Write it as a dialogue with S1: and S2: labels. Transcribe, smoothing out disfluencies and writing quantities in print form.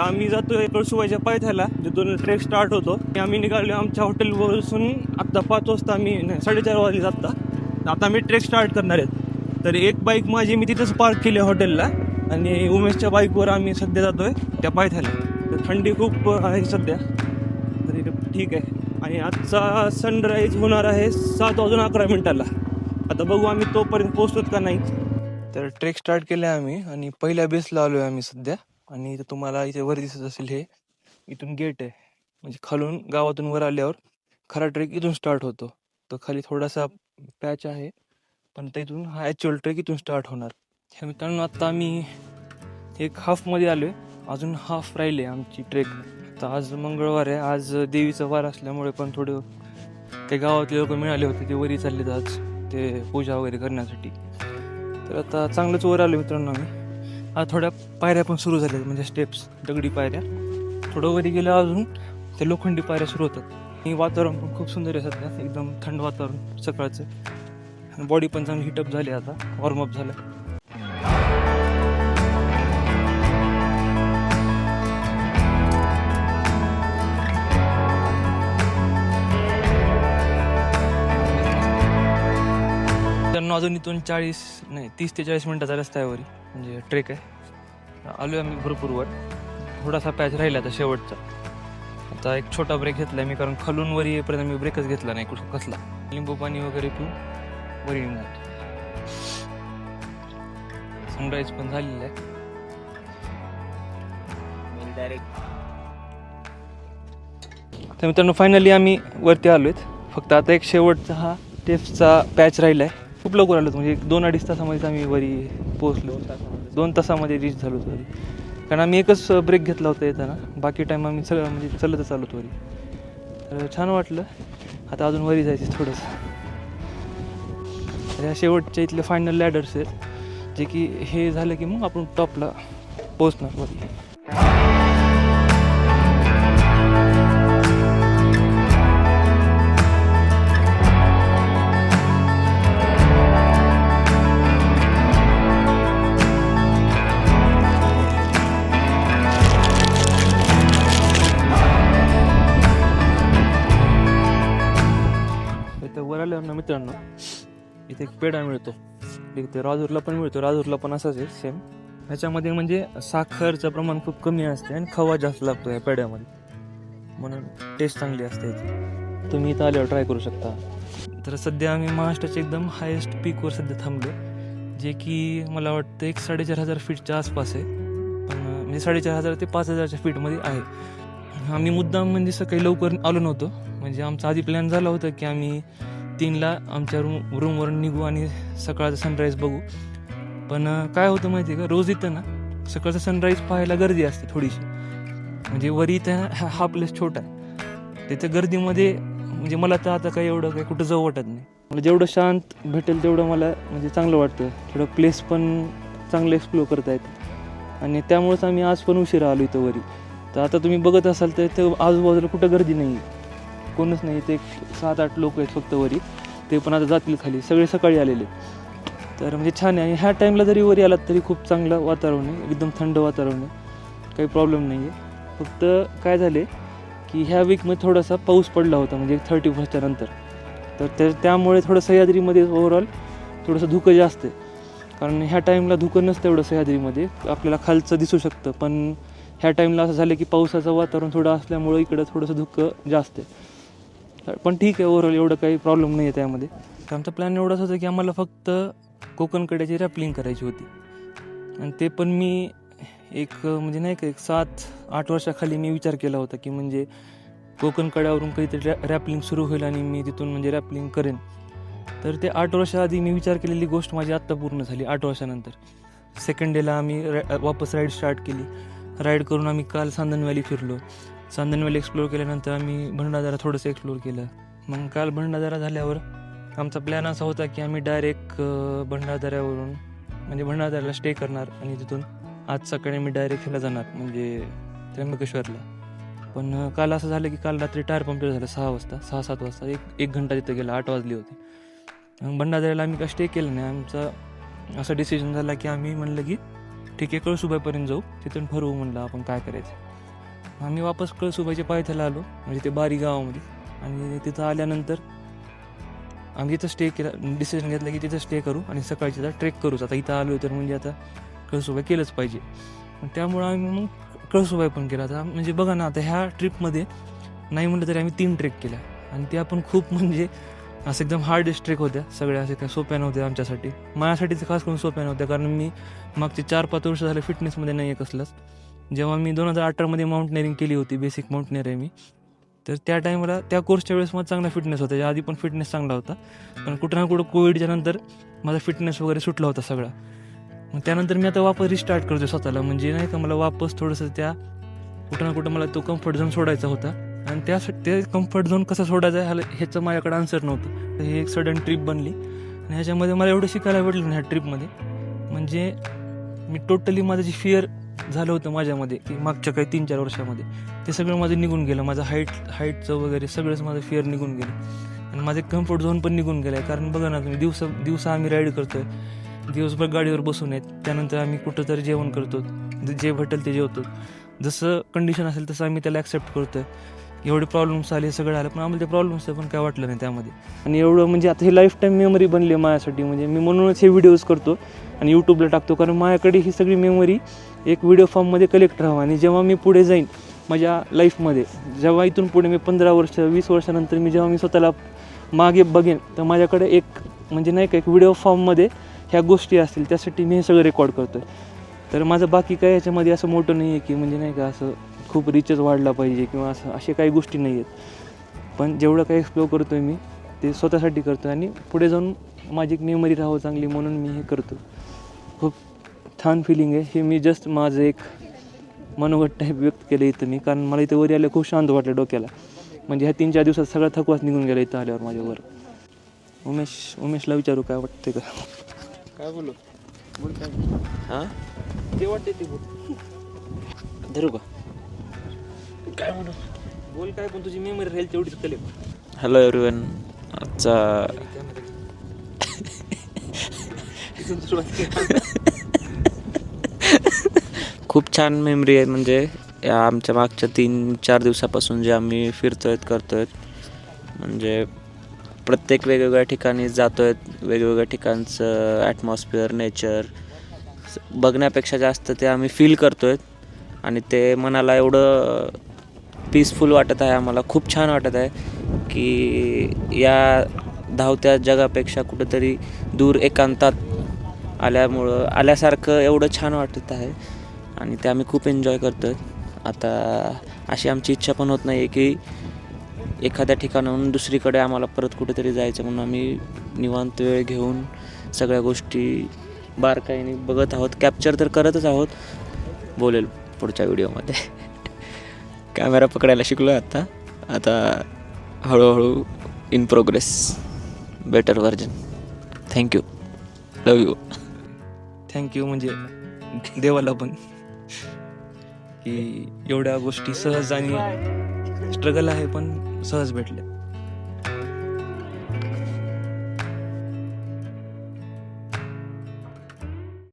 S1: आम्ही जातोय कळसुबाईच्या पायथ्याला, तिथून ट्रेक स्टार्ट होतो. आम्ही निघालो आमच्या हॉटेलवरून आत्ता 5 वाजता, आम्ही 4:30 वाजले आता आम्ही ट्रेक स्टार्ट करणार आहेत. तर एक बाईक माझी मी तिथंच पार्क केली हॉटेलला, आणि उमेशच्या बाईकवर आम्ही सध्या जातोय त्या पायथ्याला. तर थंडी खूप आहे सध्या, तरी ठीक आहे. आणि आजचा सनराईज होणार आहे 7:11 आता बघू आम्ही तोपर्यंत पोहोचतोत का नाही. तर ट्रेक स्टार्ट केलं आहे आम्ही, आणि पहिल्या बेसला आलो आहे आम्ही सध्या. आणि इथं तुम्हाला इथे वर दिसत असेल, हे इथून गेट आहे. म्हणजे खालून गावातून वर आल्यावर खरा ट्रेक इथून स्टार्ट होतो. तो खाली थोडासा पॅच आहे, पण इथून हा ॲक्च्युअल ट्रेक इथून स्टार्ट होणार. ह्या मित्रांनो, आत्ता आम्ही एक हाफमध्ये आलो आहे, अजून हाफ राहिले आमची ट्रेक. तर आज मंगळवार आहे, आज देवीचा वार असल्यामुळे पण थोडं काही गावातले लोक मिळाले होते, ते वरी चाललेत आज ते पूजा वगैरे करण्यासाठी. तर आता चांगलंच वर आलो मित्रांनो आम्ही. आज थोड्या पायऱ्या पण सुरू झाल्या, म्हणजे स्टेप्स, दगडी पायऱ्या. थोडं वरी गेलं अजून ते लोखंडी पायऱ्या सुरू होतात. आणि वातावरण पण खूप सुंदर आहे सध्या, एकदम थंड वातावरण सकाळचं. आणि बॉडी पण चांगली हिटअप झाली, आता वॉर्मअप झालं. त्यांना अजून इथून 30 ते 40 मिनिटाचा रस्ता आहे वरी, म्हणजे ट्रेक आहे. आलो आम्ही भरपूर वर, थोडासा पॅच राहिला आता शेवटचा. आता एक छोटा ब्रेक घेतला मी, कारण खालून वरी येईपर्यंत मी ब्रेकच घेतला नाही कुठं कसला. लिंबू पाणी वगैरे पिऊन वरी निघाल. सनराईज पण झालेला आहे डायरेक्ट. तर मित्रांनो, फायनली आम्ही वरती आलो आहेत. फक्त आता एक शेवटचा हा स्टेप्सचा पॅच राहिला आहे. खूप लवकर आलो, म्हणजे 2-2.5 तासामध्ये आम्ही वरी पोहोचलो. 2 तासामध्ये रीच झालो वरी, कारण आम्ही एकच ब्रेक घेतला होता येताना. बाकी टाईम आम्ही सगळं म्हणजे चालतच आलो वरी. तर छान वाटलं. आता अजून वरी जायचं थोडंसं. ह्या शेवटच्या इथले फायनल लॅडर्स आहेत, जे की हे झालं की मग आपण टॉपला पोहोचणार वरी. वर आल्यावर ना मित्रांनो, इथे एक पेढा मिळतो. इथे राजूरला पण मिळतो, राजूरला पण असाच आहे सेम. ह्याच्यामध्ये म्हणजे साखरचं प्रमाण खूप कमी असते आणि खवा जास्त लागतो या पेढ्यामध्ये, म्हणून टेस्ट चांगली असते याची. तुम्ही इथं आल्यावर ट्राय करू शकता. तर सध्या आम्ही महाराष्ट्राच्या एकदम हायेस्ट पीकवर सध्या थांबलो, जे की मला वाटतं 4,500 फीटच्या आसपास आहे. पण म्हणजे 4,500 ते 5,000च्या फीटमध्ये आहे. आम्ही मुद्दाम म्हणजे सकाळी लवकर आलो नव्हतो, म्हणजे आमचा आधी प्लॅन झाला होता की आम्ही 3ला आमच्या रूमवरून निघू आणि सकाळचं सनराईज बघू. पण काय होतं माहिती आहे का, रोज इथं ना सकाळचं सनराईज पाहायला गर्दी असते थोडीशी. म्हणजे वरी इथं हा प्लेस छोटा आहे, त्याच्या गर्दीमध्ये म्हणजे मला तर आता काही एवढं काही कुठं जाऊ वाटत नाही. मला जेवढं शांत भेटेल तेवढं मला म्हणजे चांगलं वाटतं. थोडं प्लेस पण चांगलं एक्सप्लोर करता येतं, आणि त्यामुळेच आम्ही आज पण उशिरा आलो इथं वरी. तर आता तुम्ही बघत असाल तर इथं आजूबाजूला कुठं गर्दी नाही, कोणच नाही. ते 7-8 लोक आहेत फक्त वरी, ते पण आता जातील खाली. सगळे सकाळी आलेले. तर म्हणजे छान आहे. आणि ह्या टाईमला जरी वरी आलात तरी खूप चांगलं वातावरण आहे, एकदम थंड वातावरण आहे, काही प्रॉब्लेम नाही आहे. फक्त काय झाले की ह्या वीकमध्ये थोडासा पाऊस पडला होता, म्हणजे 31च्या नंतर. तर त्यामुळे थोडं सह्याद्रीमध्ये ओव्हरऑल थोडंसं धुकं जास्त आहे. कारण ह्या टाईमला धुकं नसतं एवढं सह्याद्रीमध्ये, आपल्याला खालचं दिसू शकतं. पण ह्या टाईमला असं झालं की पावसाचं वातावरण थोडं असल्यामुळं इकडं थोडंसं धुकं जास्त आहे. पण ठीक आहे, ओव्हरऑल एवढं काही प्रॉब्लेम नाही आहे त्यामध्ये. तर आमचा प्लॅन एवढाच होता की आम्हाला फक्त कोकणकड्याची रॅपलिंग करायची होती. आणि ते पण मी म्हणजे नाही का 7-8 वर्षाखाली मी विचार केला होता की म्हणजे कोकणकड्यावरून कधीतरी रॅपलिंग सुरू होईल आणि मी तिथून म्हणजे रॅपलिंग करेन. तर ते 8 वर्षाआधी मी विचार केलेली गोष्ट माझी आत्ता पूर्ण झाली. 8 वर्षानंतर सेकंड डेला आम्ही वापस राईड स्टार्ट केली. राईड करून आम्ही काल सांदन व्हॅली फिरलो. सांदन व्हॅली एक्सप्लोर केल्यानंतर आम्ही भंडारदरा थोडंसं एक्सप्लोर केलं. मग काल भंडारदरा झाल्यावर आमचा प्लॅन असा होता की आम्ही डायरेक्ट भंडारदऱ्यावरून म्हणजे भंडारदऱ्याला स्टे करणार, आणि तिथून आज सकाळी आम्ही डायरेक्ट ह्याला जाणार म्हणजे त्र्यंबकेश्वरला. पण काल असं झालं की काल रात्री टायर पंक्चर झालं 6-7 वाजता. एक घंटा तिथं गेला, 8 वाजले होते. भंडारदऱ्याला आम्ही काय स्टे केलं नाही. आमचा असा डिसिजन झाला की आम्ही म्हणलं की ठीक आहे, कळसुबाईपर्यंत जाऊ, तिथून ठरवू म्हणलं आपण काय करायचं. आम्ही वापस कळसुबाईच्या पायथ्याला आलो, म्हणजे ते बारी गावामध्ये. आणि तिथं आल्यानंतर आम्ही तिथं स्टे केला, डिसिजन घेतलं की तिथं स्टे करू आणि सकाळची आता ट्रेक करूच. आता इथं आलो तर म्हणजे आता कळसुबाई केलंच पाहिजे. त्यामुळं आम्ही मग कळसुबाई पण केला. आता म्हणजे बघा ना, आता ह्या ट्रिपमध्ये नाही म्हटलं तरी आम्ही 3 ट्रेक केल्या आणि त्या पण खूप म्हणजे असं एकदम हार्डेस्ट ट्रेक होत्या. सगळ्या असे काही सोप्या नव्हत्या आमच्यासाठी. माझ्यासाठी तर खास करून सोप्या नव्हत्या, कारण मी मागचे 4-5 वर्ष झाले फिटनेसमध्ये नाही आहे कसलंच. जेव्हा मी 2018मध्ये माउंटनेअरिंग केली होती, बेसिक माउंटनेअर आहे मी, तर त्या टाईमला त्या कोर्सच्या वेळेस मला चांगला फिटनेस होता. या आधी पण फिटनेस चांगला होता, पण कुठं ना कुठं कोविडच्या नंतर माझा फिटनेस वगैरे सुटला होता सगळा. मग त्यानंतर मी आता वापस रिस्टार्ट करतो स्वतःला, म्हणजे नाही का, मला वापस थोडंसं त्या कुठं ना कुठं मला तो कम्फर्ट झोन सोडायचा होता. आणि त्यासाठी ते कम्फर्ट झोन कसा सोडायचा ह्याचं माझ्याकडे आन्सर नव्हतं. तर हे एक सडन ट्रिप बनली आणि ह्याच्यामध्ये मला एवढं शिकायला भेटलं ना ह्या ट्रिपमध्ये. म्हणजे मी टोटली माझं जे फिअर झालं होतं माझ्यामध्ये की मागच्या काही 3-4 वर्षामध्ये, ते सगळं माझं निघून गेलं. माझं हाईटचं वगैरे सगळंच माझं फिअर निघून गेलं आणि माझे कम्फर्ट झोन पण निघून गेलं आहे. कारण बघा ना तुम्ही, दिवसा आम्ही राईड करतो आहे, दिवसभर गाडीवर बसून आहेत, त्यानंतर आम्ही कुठं तरी जेवण करतो, जे भेटेल ते जेवतो. जसं कंडिशन असेल तसं आम्ही त्याला ॲक्सेप्ट करतो आहे. एवढे प्रॉब्लेम्स आले, सगळं आलं, पण आम्हाला ते प्रॉब्लेम्सचं पण काय वाटलं नाही त्यामध्ये. आणि एवढं म्हणजे आता हे लाईफ टाईम मेमरी बनली आहे माझ्यासाठी. म्हणजे मी म्हणूनच हे व्हिडिओज करतो आणि यूट्यूबला टाकतो, कारण माझ्याकडे ही सगळी मेमरी एक व्हिडिओ फॉर्ममध्ये कलेक्ट राहावं. आणि जेव्हा मी पुढे जाईन माझ्या लाईफमध्ये, जेव्हा इथून पुढे मी 15 वर्ष 20 वर्षानंतर जेव्हा मी स्वतःला मागे बघेन, तर माझ्याकडे एक म्हणजे नाही का, एक व्हिडिओ फॉर्ममध्ये ह्या गोष्टी असतील. त्यासाठी मी हे सगळं रेकॉर्ड करतो आहे. तर माझं बाकी काय याच्यामध्ये असं मोठं नाही आहे की म्हणजे नाही का असं खूप रिचच वाढला पाहिजे किंवा असं असे काही गोष्टी नाही आहेत. पण जेवढं काही एक्सप्लोर करतो आहे मी, ते स्वतःसाठी करतो आहे आणि पुढे जाऊन माझी एक मेमरी राहावं चांगली म्हणून मी हे करतो. खूप छान फिलिंग आहे हे. मी जस्ट माझं एक मनोगत टाईप व्यक्त केलं इथं मी, कारण मला इथं वर आलं खूप शांत वाटलं डोक्याला. म्हणजे ह्या 3-4 दिवसात सगळा थकवाच निघून गेला इथं आल्यावर माझ्यावर. उमेशला विचारू काय वाटते का?
S2: काय बोलू?
S1: हां, ते वाटते ते
S2: धरू का?
S1: काय म्हणू, बोल काय, पण तुझी मेमरी राहील तेवढीच कले.
S2: Hello everyone. आजचा खूप छान मेमरी आहे. म्हणजे या आमच्या मागच्या 3-4 दिवसापासून जे आम्ही फिरतोय करतोय, म्हणजे प्रत्येक वेगवेगळ्या ठिकाणी जातोय. वेगवेगळ्या ठिकाणचं ॲटमॉस्फिअर, नेचर बघण्यापेक्षा जास्त ते आम्ही फील करतोय आणि ते मनाला एवढं पीसफुल वाटत आहे. आम्हाला खूप छान वाटत आहे की या धावत्या जगापेक्षा कुठंतरी दूर एकांतात आल्यासारखं एवढं छान वाटत आहे आणि ते आम्ही खूप एन्जॉय करतो आहे. आता अशी आमची इच्छा पण होत नाही आहे की एखाद्या ठिकाणाहून दुसरीकडे आम्हाला परत कुठेतरी जायचं, म्हणून आम्ही निवांत वेळ घेऊन सगळ्या गोष्टी बारकाईने बघत आहोत. कॅप्चर तर करतच आहोत, बोलेल पुढच्या व्हिडिओमध्ये. कॅमेरा पकडायला शिकलो आहे आता हळूहळू in progress, better version. Thank you, love you.
S1: Thank you म्हणजे देवाला पण, की एवढ्या गोष्टी सहज आणि स्ट्रगल आहे पण सहज भेटल्या.